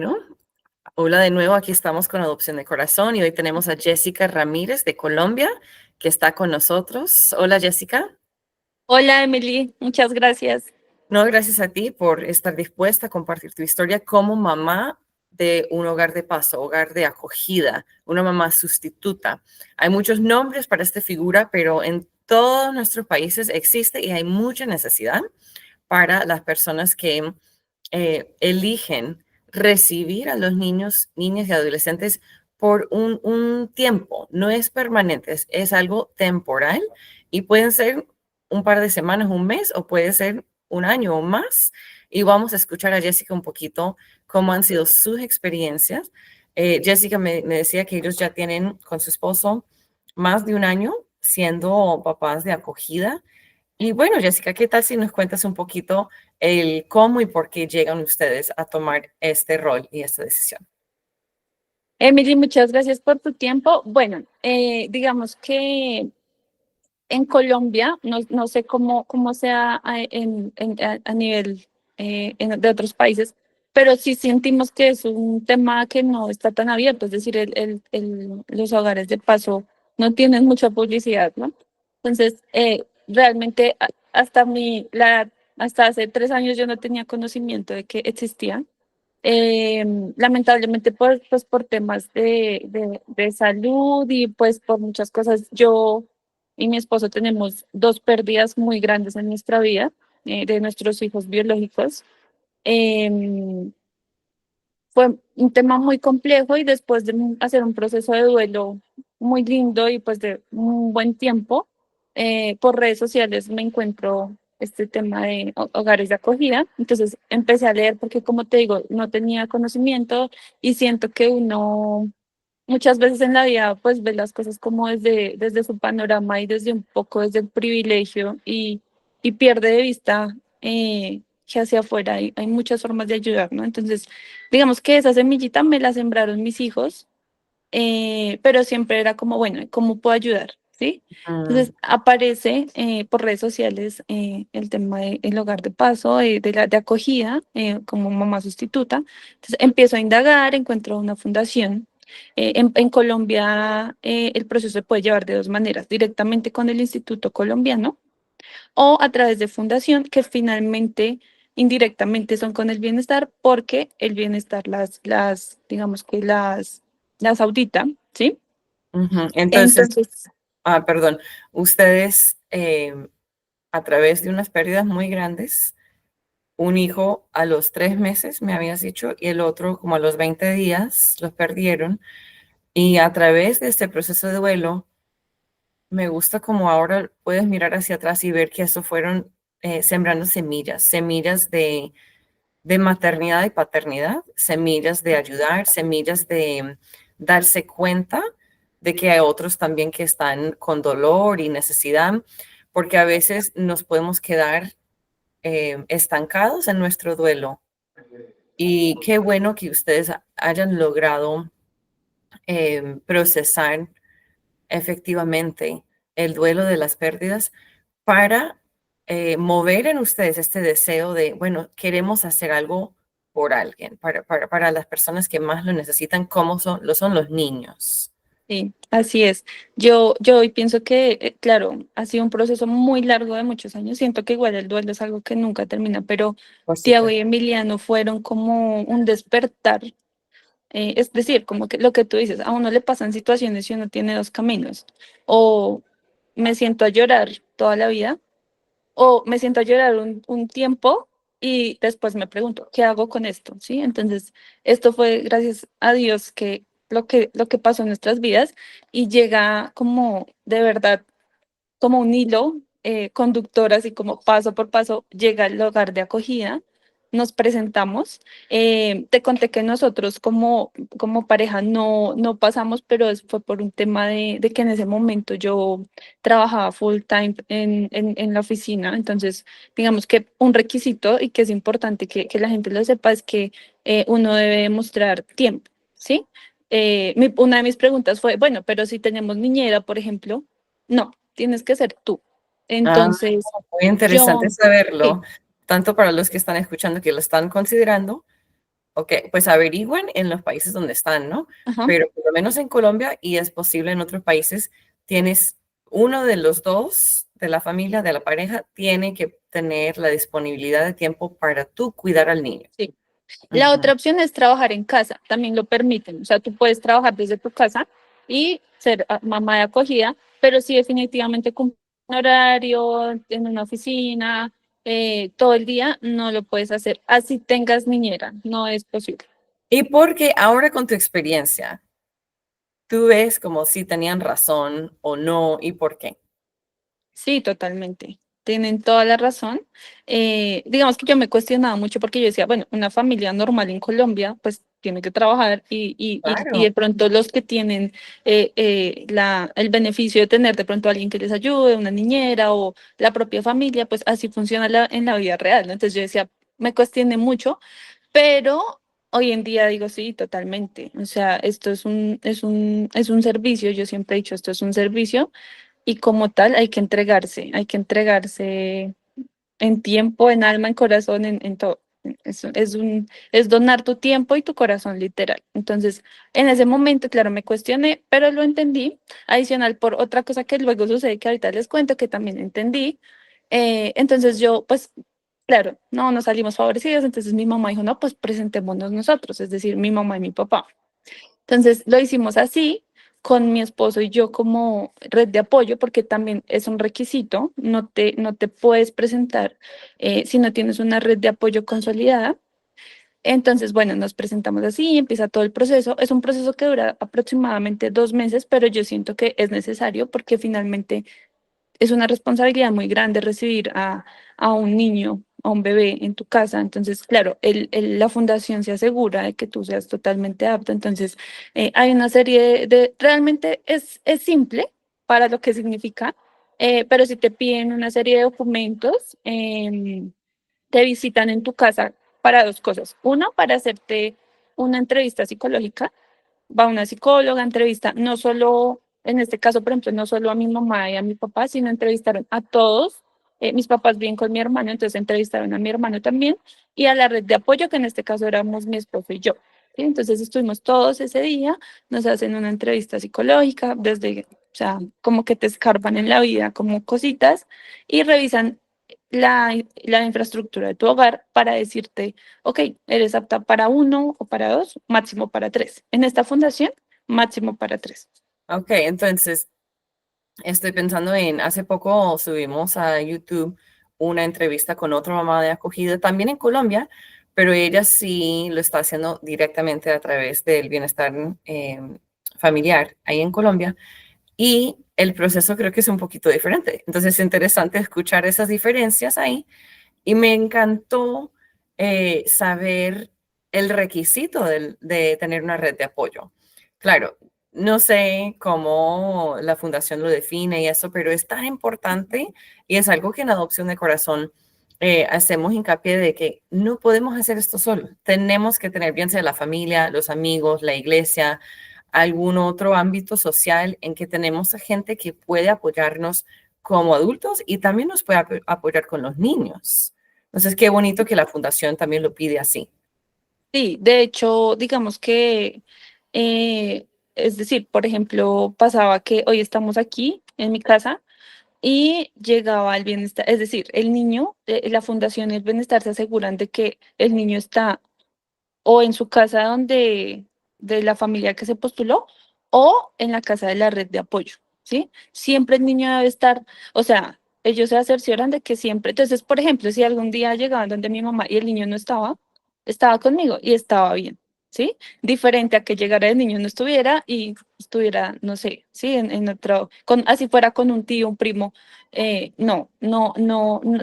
¿No? Hola de nuevo, aquí estamos con Adopción de Corazón y hoy tenemos a Jessica Ramírez de Colombia que está con nosotros. Hola Jessica. Hola Emily, muchas gracias. No, gracias a ti por estar dispuesta a compartir tu historia como mamá de un hogar de paso, hogar de acogida, una mamá sustituta. Hay muchos nombres para esta figura, pero en todos nuestros países existe y hay mucha necesidad para las personas que eligen recibir a los niños, niñas y adolescentes por un tiempo. No es permanente, es algo temporal y pueden ser un par de semanas, un mes o puede ser un año o más. Y vamos a escuchar a Jessica un poquito cómo han sido sus experiencias. Jessica me decía que ellos ya tienen con su esposo más de un año siendo papás de acogida. Y bueno, Jessica, ¿qué tal si nos cuentas un poquito el cómo y por qué llegan ustedes a tomar este rol y esta decisión? Emily, muchas gracias por tu tiempo. Bueno, digamos que en Colombia, no sé cómo sea a nivel de otros países, pero sí sentimos que es un tema que no está tan abierto, es decir, los hogares de paso no tienen mucha publicidad, ¿no? Entonces, realmente hasta hace 3 años yo no tenía conocimiento de que existían. Eh, Lamentablemente por temas de salud y pues por muchas cosas, yo y mi esposo tenemos dos pérdidas muy grandes en nuestra vida, de nuestros hijos biológicos. Em, Fue un tema muy complejo y después de hacer un proceso de duelo muy lindo y pues de un buen tiempo, por redes sociales me encuentro este tema de hogares de acogida. Entonces empecé a leer porque, como te digo, no tenía conocimiento y siento que uno muchas veces en la vida pues ve las cosas como desde su panorama y desde un poco desde el privilegio y pierde de vista que hacia afuera hay muchas formas de ayudar, ¿no? Entonces, digamos que esa semillita me la sembraron mis hijos, pero siempre era como, bueno, ¿cómo puedo ayudar? ¿Sí? Mm, Entonces aparece por redes sociales el tema del hogar de paso, de acogida, como mamá sustituta. Entonces empiezo a indagar, encuentro una fundación. En Colombia el proceso se puede llevar de dos maneras, directamente con el Instituto Colombiano o a través de fundación, que finalmente indirectamente son con el bienestar, porque el bienestar digamos que las audita, ¿sí? ujú. Entonces, Entonces, perdón, ustedes a través de unas pérdidas muy grandes, un hijo a los 3 meses, me habías dicho, y el otro como a los 20 días, los perdieron. Y a través de este proceso de duelo, me gusta como ahora puedes mirar hacia atrás y ver que eso fueron sembrando semillas, semillas de maternidad y paternidad, semillas de ayudar, semillas de darse cuenta de que hay otros también que están con dolor y necesidad, porque a veces nos podemos quedar estancados en nuestro duelo. Y qué bueno que ustedes hayan logrado procesar efectivamente el duelo de las pérdidas para mover en ustedes este deseo de, bueno, queremos hacer algo por alguien, para las personas que más lo necesitan, como son los niños. sí, así es. Yo hoy pienso que, claro, ha sido un proceso muy largo de muchos años. Siento que igual el duelo es algo que nunca termina, pero Por Tiago y supuesto. Emiliano fueron como un despertar. Es decir, como que lo que tú dices, a uno le pasan situaciones y uno tiene dos caminos. O me siento a llorar toda la vida, o me siento a llorar un tiempo y después me pregunto, ¿qué hago con esto? ¿Sí? Entonces, esto fue gracias a Dios que lo que pasó en nuestras vidas y llega como de verdad como un hilo conductor, así como paso por paso, llega al hogar de acogida, nos presentamos. Te conté que nosotros como pareja no pasamos, pero fue por un tema de que en ese momento yo trabajaba full time en la oficina. Entonces, digamos que un requisito y que es importante que la gente lo sepa es que uno debe mostrar tiempo, ¿sí? Una de mis preguntas fue, bueno, pero si tenemos niñera, por ejemplo, no, tienes que ser tú. Ah, Entonces, muy interesante yo, saberlo, sí, tanto para los que están escuchando que lo están considerando, Ok, pues averigüen en los países donde están, ¿no? Ajá. Pero por lo menos en Colombia y es posible en otros países, tienes uno de los dos de la familia, de la pareja, tiene que tener la disponibilidad de tiempo para tú cuidar al niño. Sí. La Ujú. otra opción es trabajar en casa, también lo permiten. O sea, tú puedes trabajar desde tu casa y ser mamá de acogida, pero sí definitivamente cumplir un horario en una oficina, todo el día, no lo puedes hacer. Así tengas niñera, no es posible. Y porque ahora con tu experiencia, tú ves como si tenían razón o no y por qué. Sí, totalmente. Tienen toda la razón. Digamos que yo me cuestionaba mucho porque yo decía, bueno, una familia normal en Colombia, pues tiene que trabajar y Claro. de pronto los que tienen el beneficio de tener de pronto alguien que les ayude, una niñera o la propia familia, pues así funciona en la vida real, ¿no? Entonces yo decía, me cuestioné mucho, pero hoy en día digo, sí, totalmente. O sea, esto es un servicio, yo siempre he dicho, esto es un servicio y como tal hay que entregarse en tiempo, en alma, en corazón, en todo. Es donar tu tiempo y tu corazón literal. Entonces, en ese momento, claro, me cuestioné, pero lo entendí. Adicional por otra cosa que luego sucede, que ahorita les cuento, que también entendí. Entonces yo, pues, claro, no nos salimos favorecidos. Entonces mi mamá dijo, no, pues presentémonos nosotros, es decir, mi mamá y mi papá. Entonces lo hicimos así con mi esposo y yo como red de apoyo, porque también es un requisito, no te puedes presentar si no tienes una red de apoyo consolidada. Entonces, bueno, nos presentamos así, empieza todo el proceso. Es un proceso que dura aproximadamente 2 meses, pero yo siento que es necesario porque finalmente es una responsabilidad muy grande recibir a un niño, a un bebé en tu casa. Entonces, claro, la fundación se asegura de que tú seas totalmente apto. Entonces, hay una serie realmente es simple para lo que significa, pero si te piden una serie de documentos, te visitan en tu casa para dos cosas. Uno, para hacerte una entrevista psicológica, va una psicóloga, entrevista no solo, en este caso, por ejemplo, no solo a mi mamá y a mi papá, sino entrevistaron a todos. Mis papás bien con mi hermano, entonces entrevistaron a mi hermano también y a la red de apoyo, que en este caso éramos mi esposo y yo. ¿Sí? Entonces estuvimos todos ese día, nos hacen una entrevista psicológica, desde, o sea, como que te escarban en la vida, como cositas, y revisan la infraestructura de tu hogar para decirte, ok, eres apta para uno o para dos, máximo para tres. En esta fundación, máximo para tres. Ok, entonces estoy pensando en, hace poco subimos a YouTube una entrevista con otra mamá de acogida, también en Colombia, pero ella sí lo está haciendo directamente a través del bienestar familiar ahí en Colombia. Y el proceso creo que es un poquito diferente. Entonces es interesante escuchar esas diferencias ahí. Y me encantó saber el requisito de tener una red de apoyo. Claro, no sé cómo la fundación lo define y eso, pero es tan importante y es algo que en Adopción de Corazón hacemos hincapié de que no podemos hacer esto solo. Tenemos que tener, bien sea la familia, los amigos, la iglesia, algún otro ámbito social en que tenemos a gente que puede apoyarnos como adultos y también nos puede apoyar con los niños. Entonces, qué bonito que la fundación también lo pide así. Sí, de hecho, digamos que, es decir, por ejemplo, pasaba que hoy estamos aquí en mi casa y llegaba el bienestar, es decir, el niño, la fundación y el bienestar se aseguran de que el niño está o en su casa donde de la familia que se postuló o en la casa de la red de apoyo, ¿sí? Siempre el niño debe estar, o sea, ellos se cercioran de que siempre, entonces, por ejemplo, si algún día llegaban donde mi mamá y el niño no estaba, estaba conmigo y estaba bien, ¿sí? Diferente a que llegara el niño no estuviera y estuviera, no sé, ¿sí? En otro, así fuera con un tío, un primo. No,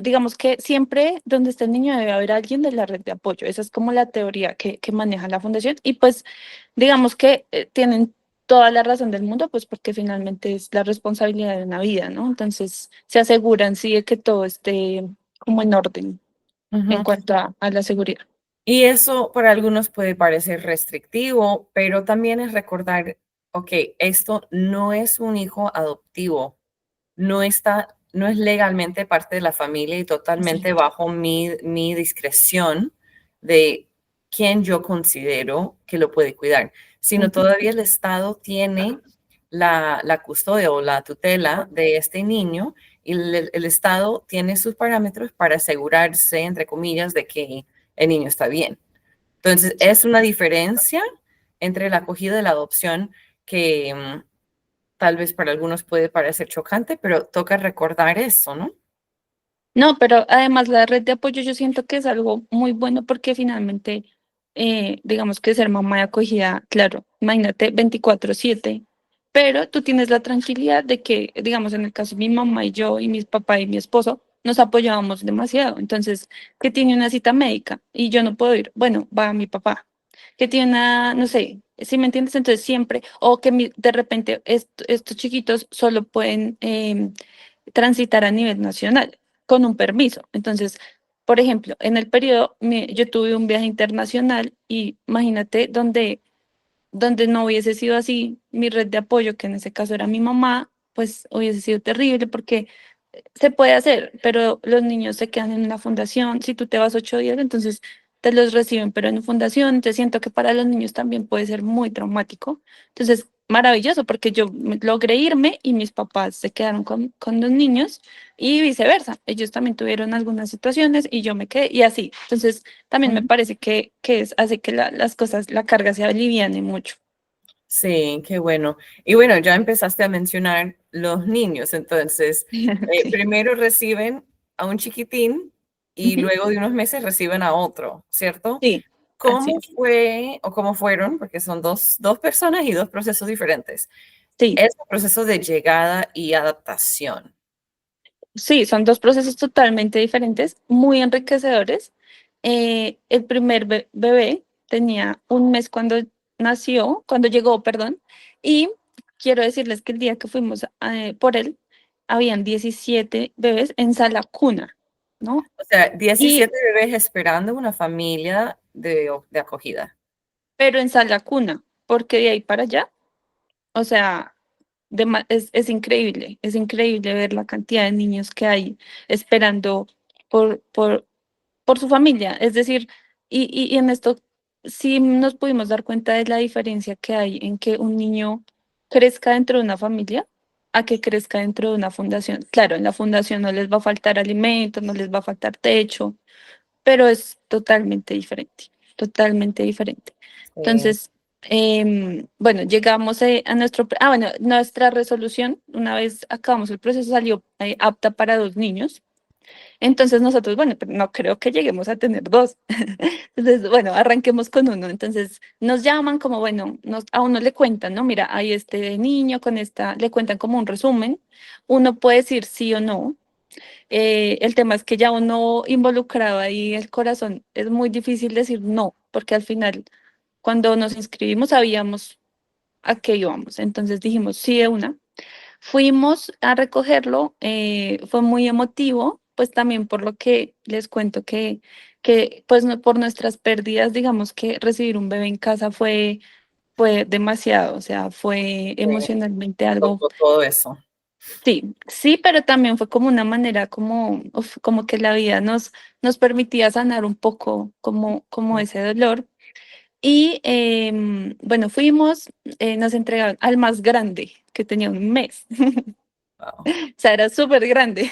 digamos que siempre donde esté el niño debe haber alguien de la red de apoyo. Esa es como la teoría que maneja la fundación y pues digamos que tienen toda la razón del mundo, pues porque finalmente es la responsabilidad de una vida, ¿no? Entonces se aseguran, sí, de que todo esté como en orden en Ujú. cuanto a la seguridad. Y eso para algunos puede parecer restrictivo, pero también es recordar, ok, esto no es un hijo adoptivo, no está, no es legalmente parte de la familia y totalmente Exacto. bajo mi discreción de quién yo considero que lo puede cuidar, sino todavía el Estado tiene la custodia o la tutela de este niño y el Estado tiene sus parámetros para asegurarse, entre comillas, de que el niño está bien. Entonces, es una diferencia entre la acogida y la adopción que tal vez para algunos puede parecer chocante, pero toca recordar eso, ¿no? No, pero además la red de apoyo yo siento que es algo muy bueno porque finalmente, digamos que ser mamá de acogida, claro, imagínate 24/7, pero tú tienes la tranquilidad de que, digamos, en el caso de mi mamá y yo y mis papá y mi esposo, nos apoyábamos demasiado. Entonces, que tiene una cita médica y yo no puedo ir, bueno, va mi papá. Que tiene una, no sé, si me entiendes, entonces siempre, o que de repente estos chiquitos solo pueden transitar a nivel nacional con un permiso. Entonces, por ejemplo, en el periodo yo tuve un viaje internacional y imagínate donde no hubiese sido así mi red de apoyo, que en ese caso era mi mamá, pues hubiese sido terrible porque se puede hacer, pero los niños se quedan en una fundación. Si tú te vas 8 días, entonces te los reciben, pero en fundación, te siento que para los niños también puede ser muy traumático. Entonces, maravilloso, porque yo logré irme y mis papás se quedaron con los niños y viceversa. Ellos también tuvieron algunas situaciones y yo me quedé y así. Entonces, también me Ujú. parece que hace que las cosas, la carga se aliviane mucho. Sí, qué bueno. Y bueno, ya empezaste a mencionar los niños, entonces, Sí. primero reciben a un chiquitín y Ujú. luego de unos meses reciben a otro, ¿cierto? Sí, así ¿Cómo es. fue o cómo fueron? Porque son dos personas y dos procesos diferentes. Sí. Es un proceso de llegada y adaptación. Sí, son dos procesos totalmente diferentes, muy enriquecedores. El primer bebé tenía un mes cuando nació, cuando llegó, perdón, y quiero decirles que el día que fuimos por él, habían 17 bebés en sala cuna, ¿no? O sea, Y, 17 bebés esperando una familia de acogida. pero en sala cuna, porque de ahí para allá, o sea, es increíble ver la cantidad de niños que hay esperando por, por, por su familia. Es decir, y en esto sí nos pudimos dar cuenta de la diferencia que hay en que un niño crezca dentro de una familia a que crezca dentro de una fundación. Claro, en la fundación no les va a faltar alimento, no les va a faltar techo, pero es totalmente diferente, totalmente diferente. Sí. Entonces, bueno, llegamos bueno, nuestra resolución, una vez acabamos el proceso, salió apta para 2 niños. Entonces nosotros, bueno, pero no creo que lleguemos a tener dos. Entonces, bueno, arranquemos con uno. Entonces nos llaman como, bueno, a uno le cuentan, ¿no? Mira, hay este niño con esta, le cuentan como un resumen. Uno puede decir sí o no. El tema es que ya uno involucrado ahí el corazón, es muy difícil decir no, porque al final, cuando nos inscribimos, sabíamos a qué íbamos. Entonces dijimos sí de una. Fuimos a recogerlo, fue muy emotivo, pues también por lo que les cuento que pues por nuestras pérdidas, digamos que recibir un bebé en casa fue demasiado, o sea, fue Sí, emocionalmente algo, tocó todo eso. sí, sí, pero también fue como una manera como, como que la vida nos permitía sanar un poco como ese dolor. Y bueno, fuimos, nos entregaron al más grande, que tenía un mes. Wow. O sea, era súper grande.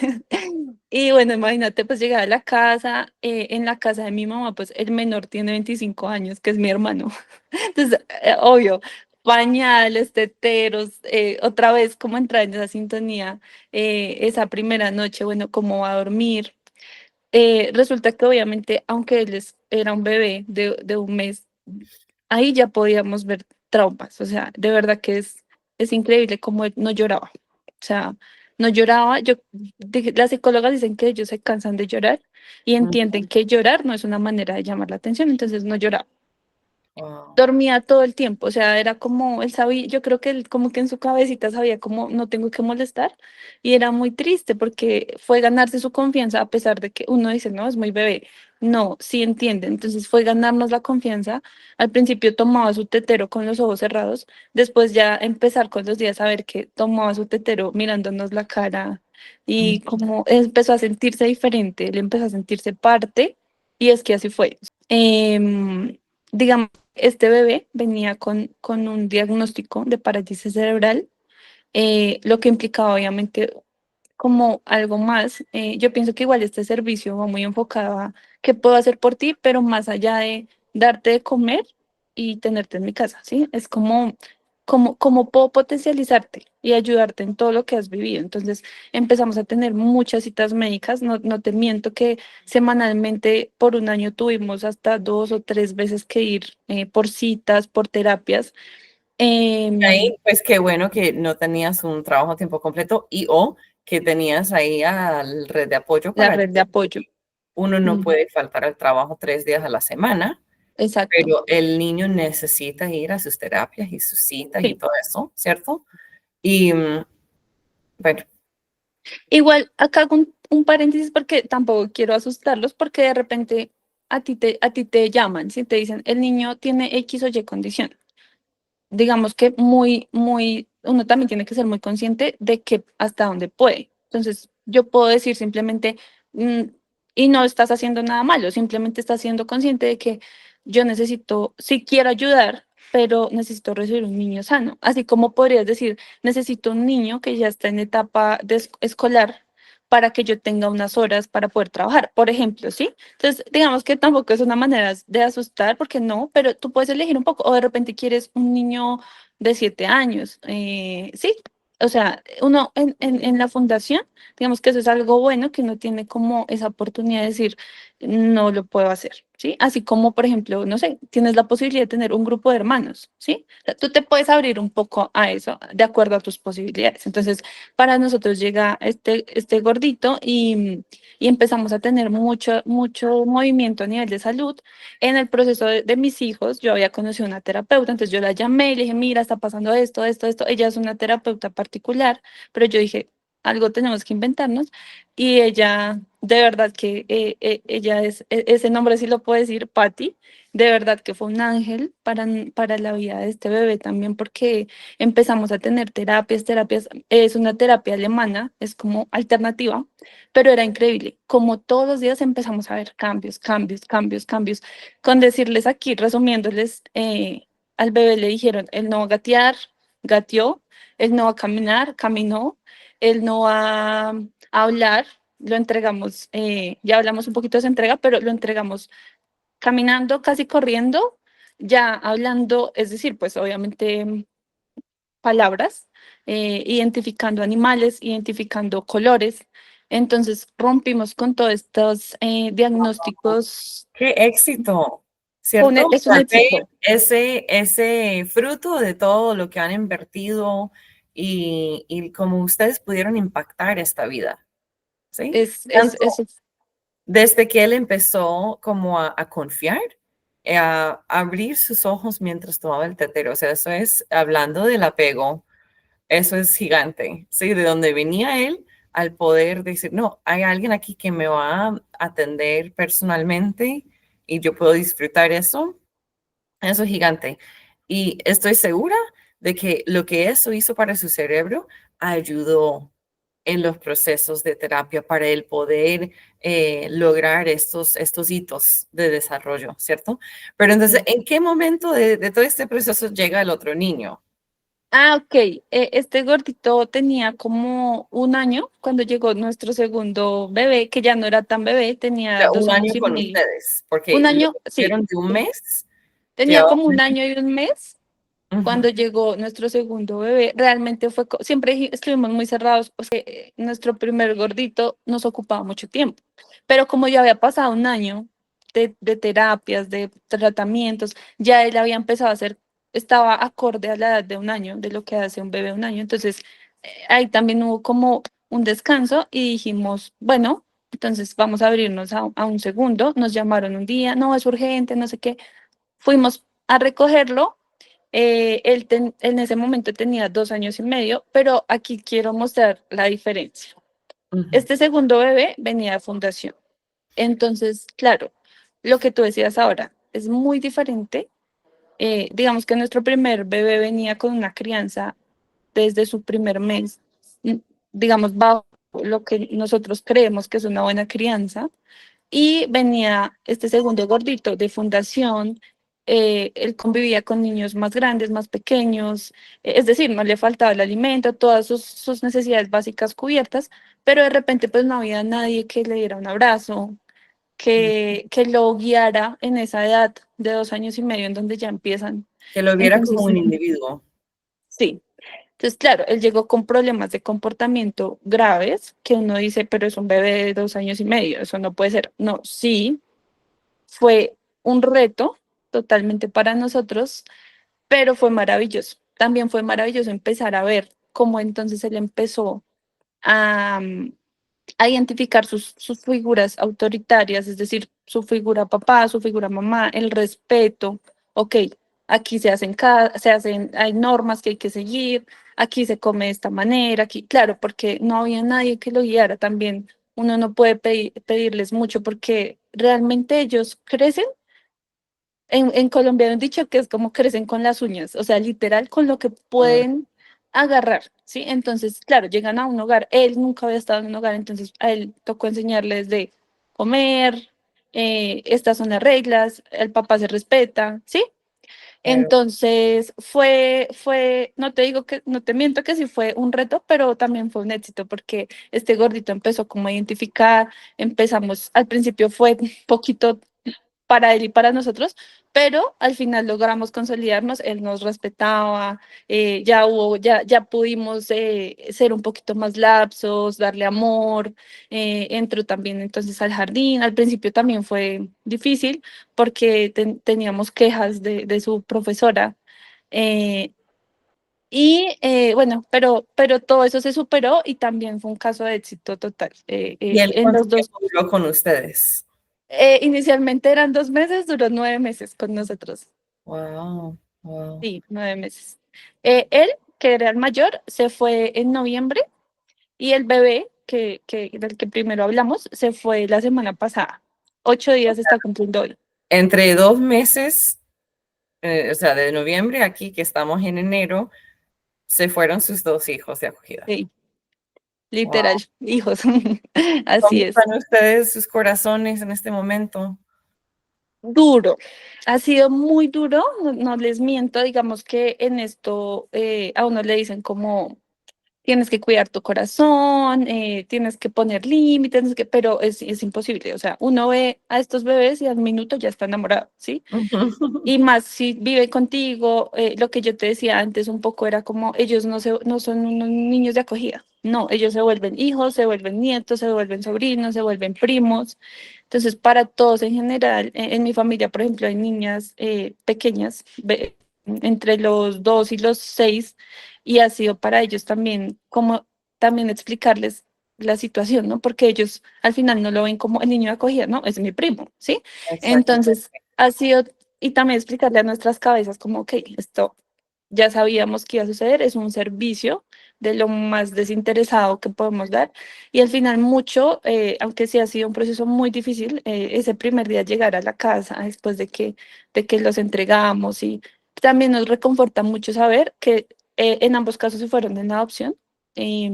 Y bueno, imagínate, pues llegar a la casa, en la casa de mi mamá, pues el menor tiene 25 años, que es mi hermano. Entonces, obvio, pañales, teteros, otra vez como entrar en esa sintonía, esa primera noche, bueno, cómo va a dormir. Resulta que obviamente, aunque era un bebé de un mes, ahí ya podíamos ver traumas, o sea, de verdad que es increíble cómo él no lloraba, o sea, no lloraba, las psicólogas dicen que ellos se cansan de llorar y entienden que llorar no es una manera de llamar la atención, entonces no lloraba. Wow. Dormía todo el tiempo, o sea, era como, él sabía, yo creo que él como que en su cabecita sabía como no tengo que molestar y era muy triste porque fue ganarse su confianza a pesar de que uno dice, no, es muy bebé, no, sí entiende, entonces fue ganarnos la confianza, al principio tomaba su tetero con los ojos cerrados, después ya empezar con los días a ver que tomaba su tetero mirándonos la cara y como empezó a sentirse diferente, él empezó a sentirse parte y es que así fue. digamos, este bebé venía con un diagnóstico de parálisis cerebral, lo que implicaba obviamente como algo más. Yo pienso que igual este servicio va muy enfocado a qué puedo hacer por ti, pero más allá de darte de comer y tenerte en mi casa, ¿sí? Es como puedo potencializarte y ayudarte en todo lo que has vivido. Entonces empezamos a tener muchas citas médicas, no te miento que semanalmente por un año tuvimos hasta 2 o 3 veces que ir por citas, por terapias. Em, Ahí, pues qué bueno que no tenías un trabajo a tiempo completo y o que tenías ahí a la red de apoyo la para red de apoyo. uno no Mm, puede faltar al trabajo 3 días a la semana, exacto. pero el niño necesita ir a sus terapias y sus citas y Sí. todo eso, ¿cierto? Y bueno, Igual, acá hago un paréntesis porque tampoco quiero asustarlos porque de repente a ti te llaman, si te dicen, el niño tiene X o Y condición. Digamos que uno también tiene que ser muy consciente de que hasta dónde puede. Entonces, yo puedo decir simplemente, mm, y no estás haciendo nada malo, simplemente estás siendo consciente de que yo necesito, sí quiero ayudar, pero necesito recibir un niño sano. Así como podrías decir, necesito un niño que ya está en etapa escolar para que yo tenga unas horas para poder trabajar, por ejemplo, ¿sí? Entonces, digamos que tampoco es una manera de asustar, porque no, pero tú puedes elegir un poco, o de repente quieres un niño de 7 años, sí, o sea, uno en la fundación, digamos que eso es algo bueno, que uno tiene como esa oportunidad de decir, no lo puedo hacer, ¿sí? Así como, por ejemplo, no sé, tienes la posibilidad de tener un grupo de hermanos, ¿sí? O sea, tú te puedes abrir un poco a eso, de acuerdo a tus posibilidades. Entonces, para nosotros llega este gordito y empezamos a tener mucho movimiento a nivel de salud. En el proceso de mis hijos, yo había conocido una terapeuta, entonces yo la llamé y le dije, mira, está pasando esto, esto, esto. Ella es una terapeuta particular, pero yo dije, algo tenemos que inventarnos. Y ella, de verdad que ella ese nombre sí lo puedo decir, Patty, de verdad que fue un ángel para la vida de este bebé también, porque empezamos a tener terapias, es una terapia alemana, es como alternativa, pero era increíble. Como todos los días empezamos a ver cambios, cambios, cambios, cambios. Con decirles aquí, resumiéndoles, al bebé le dijeron, él no va a gatear, gateó, él no va a caminar, caminó, él no va a hablar, lo entregamos, ya hablamos un poquito de esa entrega, pero lo entregamos caminando, casi corriendo, ya hablando, es decir, pues obviamente palabras, identificando animales, identificando colores. Entonces rompimos con todos estos diagnósticos. qué éxito, Fue ¿cierto? es un Tal vez éxito. ese fruto de todo lo que han invertido y cómo ustedes pudieron impactar esta vida, ¿sí? Es, es, Tanto es, desde que él empezó como a confiar, a abrir sus ojos mientras tomaba el tetero. O sea, eso es, hablando del apego, eso es gigante, ¿sí? De donde venía él al poder decir, no, hay alguien aquí que me va a atender personalmente y yo puedo disfrutar eso. Eso es gigante. Y estoy segura de que lo que eso hizo para su cerebro ayudó en los procesos de terapia para él poder lograr estos hitos de desarrollo, ¿cierto? Pero entonces, ¿en qué momento de todo este proceso llega el otro niño? ok. Este gordito tenía como un año cuando llegó nuestro segundo bebé, que ya no era tan bebé, O tenía sea, dos un años año y con medio. ustedes, Un porque lo año, sí, tuvieron de un mes, tenía llevaba como un un año. año y un mes Ujú, cuando llegó nuestro segundo bebé. Realmente siempre estuvimos muy cerrados, porque nuestro primer gordito nos ocupaba mucho tiempo, pero como ya había pasado un año de terapias, de tratamientos, ya él había empezado a hacer, estaba acorde a la edad de un año, de lo que hace un bebé un año. Entonces, ahí también hubo como un descanso y dijimos, bueno, entonces vamos a abrirnos a un segundo. Nos llamaron un día, no, es urgente, no sé qué. Fuimos a recogerlo. Él en ese momento tenía 2 años y medio, pero aquí quiero mostrar la diferencia. ujú, Este segundo bebé venía de fundación. Entonces, claro, lo que tú decías ahora es muy diferente. Digamos que nuestro primer bebé venía con una crianza desde su primer mes, mm, digamos, bajo lo que nosotros creemos que es una buena crianza. Y venía este segundo gordito de fundación, él convivía con niños más grandes, más pequeños, es decir, no le faltaba el alimento, todas sus necesidades básicas cubiertas, pero de repente pues no había nadie que le diera un abrazo, que lo guiara en esa edad de 2 años y medio en donde ya empiezan. Que lo viera como Entonces, un individuo. sí. Entonces, claro, él llegó con problemas de comportamiento graves, que uno dice, pero es un bebé de 2 años y medio, eso no puede ser. No, sí, fue un reto totalmente para nosotros, pero fue maravilloso. También fue maravilloso empezar a ver cómo entonces él empezó a, a identificar sus figuras autoritarias, es decir, su figura papá, su figura mamá, el respeto. Ok, aquí hay normas que hay que seguir, aquí se come de esta manera, aquí, claro, porque no había nadie que lo guiara también. Uno no puede pedirles mucho porque realmente ellos crecen. En Colombia hay un dicho que es como crecen con las uñas, o sea, literal con lo que Mm, pueden agarrar, ¿sí? Entonces, claro, llegan a un hogar, él nunca había estado en un hogar, entonces a él tocó enseñarles de comer, estas son las reglas, el papá se respeta, ¿sí? claro. Entonces no te digo que, no te miento que sí fue un reto, pero también fue un éxito porque este gordito empezó como a identificar, empezamos, al principio fue un poquito para él y para nosotros, pero al final logramos consolidarnos, él nos respetaba, ya pudimos ser un poquito más lapsos, darle amor, entró también entonces al jardín, al principio también fue difícil porque teníamos quejas de su profesora. eh, pero todo eso se superó y también fue un caso de éxito total. ¿Y él En cuánto los dos tiempo duró con ustedes? Inicialmente eran 2 meses, duró 9 meses con nosotros. Wow, wow. Sí, 9 meses. Él, que era el mayor, se fue en noviembre y el bebé, del que primero hablamos, se fue la semana pasada. 8 días está cumpliendo hoy. Entre 2 meses, o sea, de noviembre aquí, que estamos en enero, se fueron sus dos hijos de acogida. Sí, Wow. literal, hijos. ¿Cómo Así es. están ustedes, sus corazones en este momento? Duro. Ha sido muy duro, no les miento, digamos que en esto a uno le dicen como tienes que cuidar tu corazón, tienes que poner límites, no sé qué, pero es imposible. O sea, uno ve a estos bebés y al minuto ya está enamorado, ¿sí? Y más si vive contigo, lo que yo te decía antes un poco era como ellos no son unos niños de acogida, no, ellos se vuelven hijos, se vuelven nietos, se vuelven sobrinos, se vuelven primos. Entonces, para todos en general, en mi familia, por ejemplo, hay niñas pequeñas, entre los 2 y los 6, y ha sido para ellos también como también explicarles la situación, ¿no? Porque ellos al final no lo ven como el niño de acogida, no, es mi primo, ¿sí? Exacto. Entonces, ha sido, y también explicarle a nuestras cabezas como, ok, esto ya sabíamos que iba a suceder, es un servicio de lo más desinteresado que podemos dar. Y al final mucho, aunque sí ha sido un proceso muy difícil, ese primer día llegar a la casa después de que los entregamos y también nos reconforta mucho saber que en ambos casos se fueron en adopción y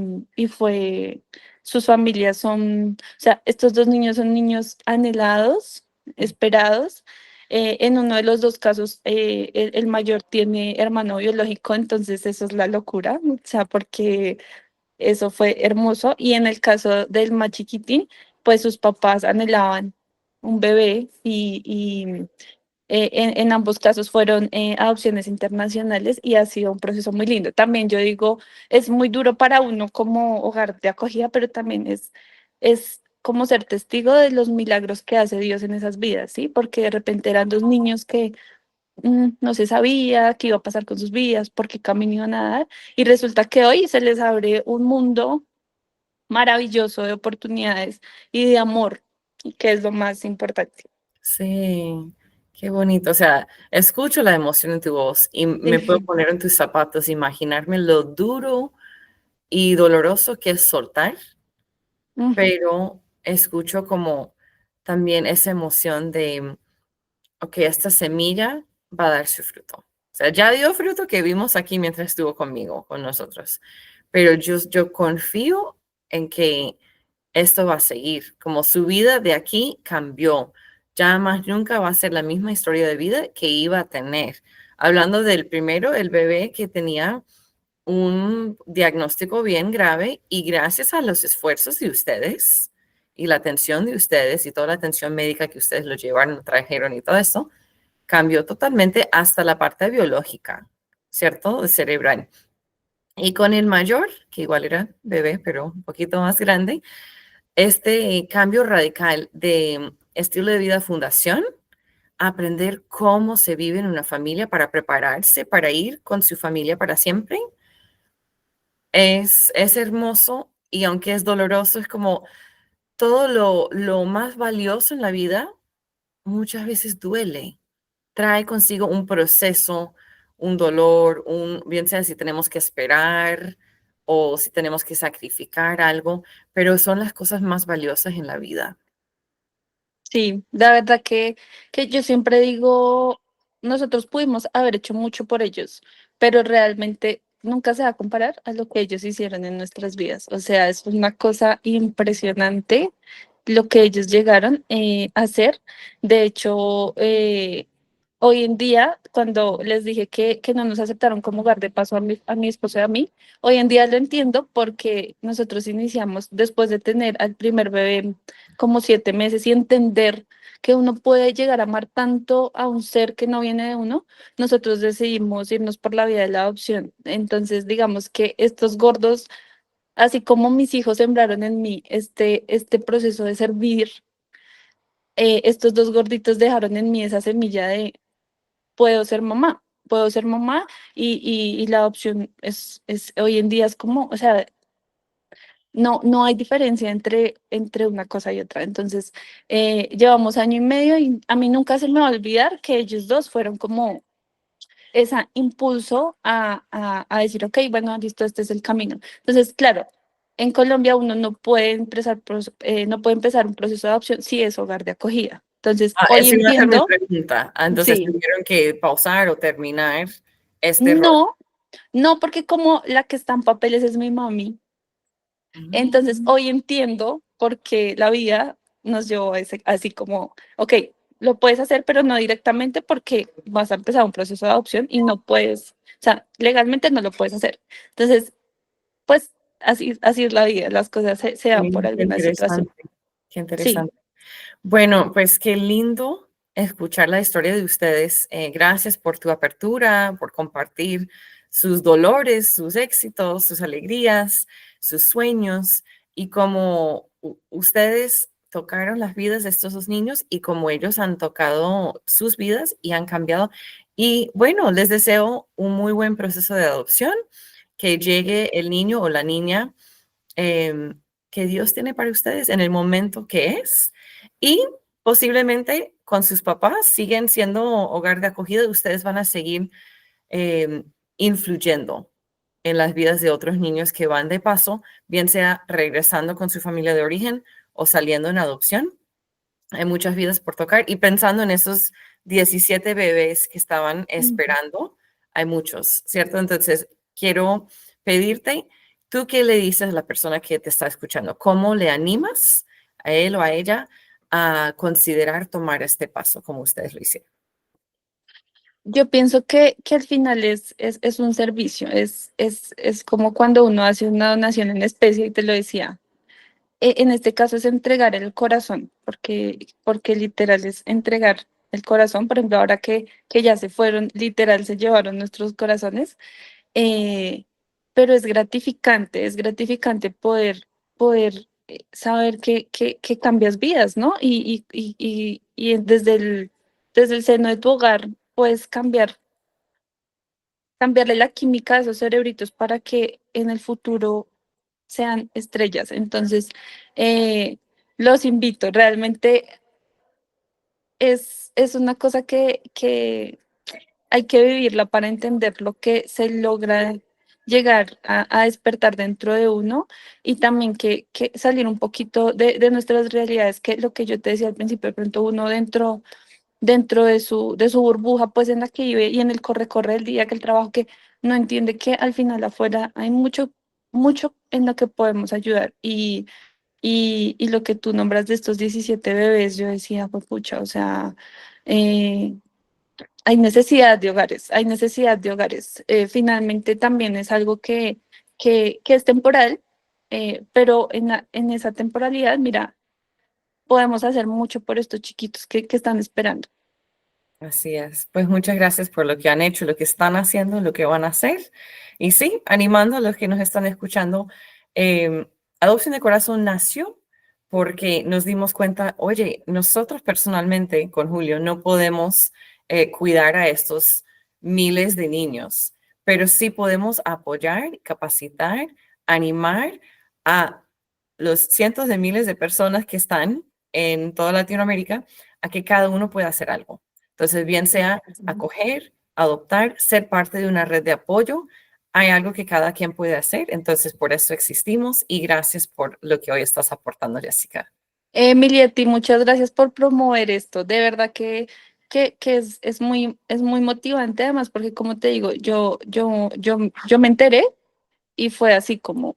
sus familias son, o sea, estos dos niños son niños anhelados, esperados. En uno de los dos casos, el mayor tiene hermano biológico, entonces eso es la locura, o sea, porque eso fue hermoso. Y en el caso del más chiquitín, pues sus papás anhelaban un bebé y en ambos casos fueron adopciones internacionales y ha sido un proceso muy lindo. También yo digo, es muy duro para uno como hogar de acogida, pero también es como ser testigo de los milagros que hace Dios en esas vidas, ¿sí? Porque de repente eran dos niños que no se sabía qué iba a pasar con sus vidas, por qué camino iban a dar, y resulta que hoy se les abre un mundo maravilloso de oportunidades y de amor, que es lo más importante. Sí, qué bonito. O sea, escucho la emoción en tu voz y me puedo Sí. poner en tus zapatos, imaginarme lo duro y doloroso que es soltar, Ujú, pero escucho como también esa emoción de, ok, esta semilla va a dar su fruto. O sea, ya dio fruto que vimos aquí mientras estuvo conmigo, con nosotros, pero yo confío en que esto va a seguir, como su vida de aquí cambió. ya más nunca va a ser la misma historia de vida que iba a tener. Hablando del primero, el bebé que tenía un diagnóstico bien grave y gracias a los esfuerzos de ustedes y la atención de ustedes y toda la atención médica que ustedes lo llevaron, trajeron y todo eso, cambió totalmente hasta la parte biológica, ¿cierto? Cerebral. Y con el mayor, que igual era bebé, pero un poquito más grande, este cambio radical de estilo de vida fundación, aprender cómo se vive en una familia para prepararse para ir con su familia para siempre, es hermoso y aunque es doloroso, es como todo lo más valioso en la vida muchas veces duele. Trae consigo un proceso, un dolor, bien sea si tenemos que esperar o si tenemos que sacrificar algo, pero son las cosas más valiosas en la vida. Sí, la verdad que yo siempre digo, nosotros pudimos haber hecho mucho por ellos, pero realmente nunca se va a comparar a lo que ellos hicieron en nuestras vidas. O sea, es una cosa impresionante lo que ellos llegaron a hacer. De hecho, hoy en día, cuando les dije que no nos aceptaron como hogar de paso a mi esposo y a mí, hoy en día lo entiendo porque nosotros iniciamos después de tener al primer bebé como 7 meses y entender que uno puede llegar a amar tanto a un ser que no viene de uno, nosotros decidimos irnos por la vía de la adopción. Entonces, digamos que estos gordos, así como mis hijos sembraron en mí este proceso de servir, estos dos gorditos dejaron en mí esa semilla de puedo ser mamá y la adopción es hoy en día es como, o sea, no hay diferencia entre una cosa y otra. Entonces, llevamos año y medio y a mí nunca se me va a olvidar que ellos dos fueron como ese impulso a decir, ok, bueno, listo, este es el camino. Entonces, claro, en Colombia uno no puede empezar, no puede empezar un proceso de adopción si es hogar de acogida. Entonces, Ah, hoy esa iba a ser mi entiendo, pregunta. Entonces sí, tuvieron que pausar o terminar este rol. no, no, porque como la que está en papeles es mi mami. Entonces, Mm. hoy entiendo por qué la vida nos llevó a ese, así como, ok, lo puedes hacer, pero no directamente porque vas a empezar un proceso de adopción y no puedes, o sea, legalmente no lo puedes hacer. Entonces, pues así es la vida, las cosas se dan por Sí, qué alguna situación. interesante, qué Sí, interesante. Bueno, pues qué lindo escuchar la historia de ustedes. Gracias por tu apertura, por compartir sus dolores, sus éxitos, sus alegrías, sus sueños y cómo ustedes tocaron las vidas de estos dos niños y cómo ellos han tocado sus vidas y han cambiado. Y bueno, les deseo un muy buen proceso de adopción, que llegue el niño o la niña que Dios tiene para ustedes en el momento que es y posiblemente con sus papás siguen siendo hogar de acogida, ustedes van a seguir eh, influyendo en las vidas de otros niños que van de paso, bien sea regresando con su familia de origen o saliendo en adopción. Hay muchas vidas por tocar y pensando en esos 17 bebés que estaban ujú. esperando, hay muchos, ¿cierto? Entonces, quiero pedirte, ¿tú qué le dices a la persona que te está escuchando? ¿Cómo le animas a él o a ella a considerar tomar este paso como ustedes lo hicieron? Yo pienso que al final es un servicio, es como cuando uno hace una donación en especie, y te lo decía. En este caso es entregar el corazón, porque literal es entregar el corazón. Por ejemplo, ahora que ya se fueron, literal se llevaron nuestros corazones, eh, pero es gratificante poder saber que cambias vidas, ¿no? Y desde el seno de tu hogar puedes cambiarle la química a esos cerebritos para que en el futuro sean estrellas. Entonces, eh, los invito, realmente es una cosa que hay que vivirla para entender lo que se logra llegar a despertar dentro de uno y también que salir un poquito de nuestras realidades, que lo que yo te decía al principio, de pronto uno dentro de su burbuja, pues en la que vive y en el corre-corre del día, que el trabajo que no entiende que al final afuera hay mucho en lo que podemos ayudar Y lo que tú nombras de estos 17 bebés, yo decía, pues pucha, o sea, eh, hay necesidad de hogares, hay necesidad de hogares. Finalmente también es algo que es temporal, pero en esa temporalidad, mira, podemos hacer mucho por estos chiquitos que están esperando. Así es. Pues muchas gracias por lo que han hecho, lo que están haciendo, lo que van a hacer. Y sí, animando a los que nos están escuchando, eh, Adopción de Corazón nació porque nos dimos cuenta, oye, nosotros personalmente con Julio no podemos cuidar a estos miles de niños, pero sí podemos apoyar, capacitar, animar a los cientos de miles de personas que están en toda Latinoamérica a que cada uno pueda hacer algo. Entonces, bien sea acoger, adoptar, ser parte de una red de apoyo, hay algo que cada quien puede hacer. Entonces, por eso existimos y gracias por lo que hoy estás aportando, Jessica. Milietti, muchas gracias por promover esto. De verdad que es muy motivante, además, porque como te digo, yo me enteré y fue así como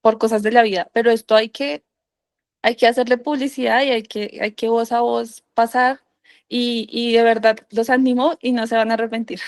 por cosas de la vida, pero esto hay que hacerle publicidad y hay que voz a voz pasar y de verdad los animo y no se van a arrepentir.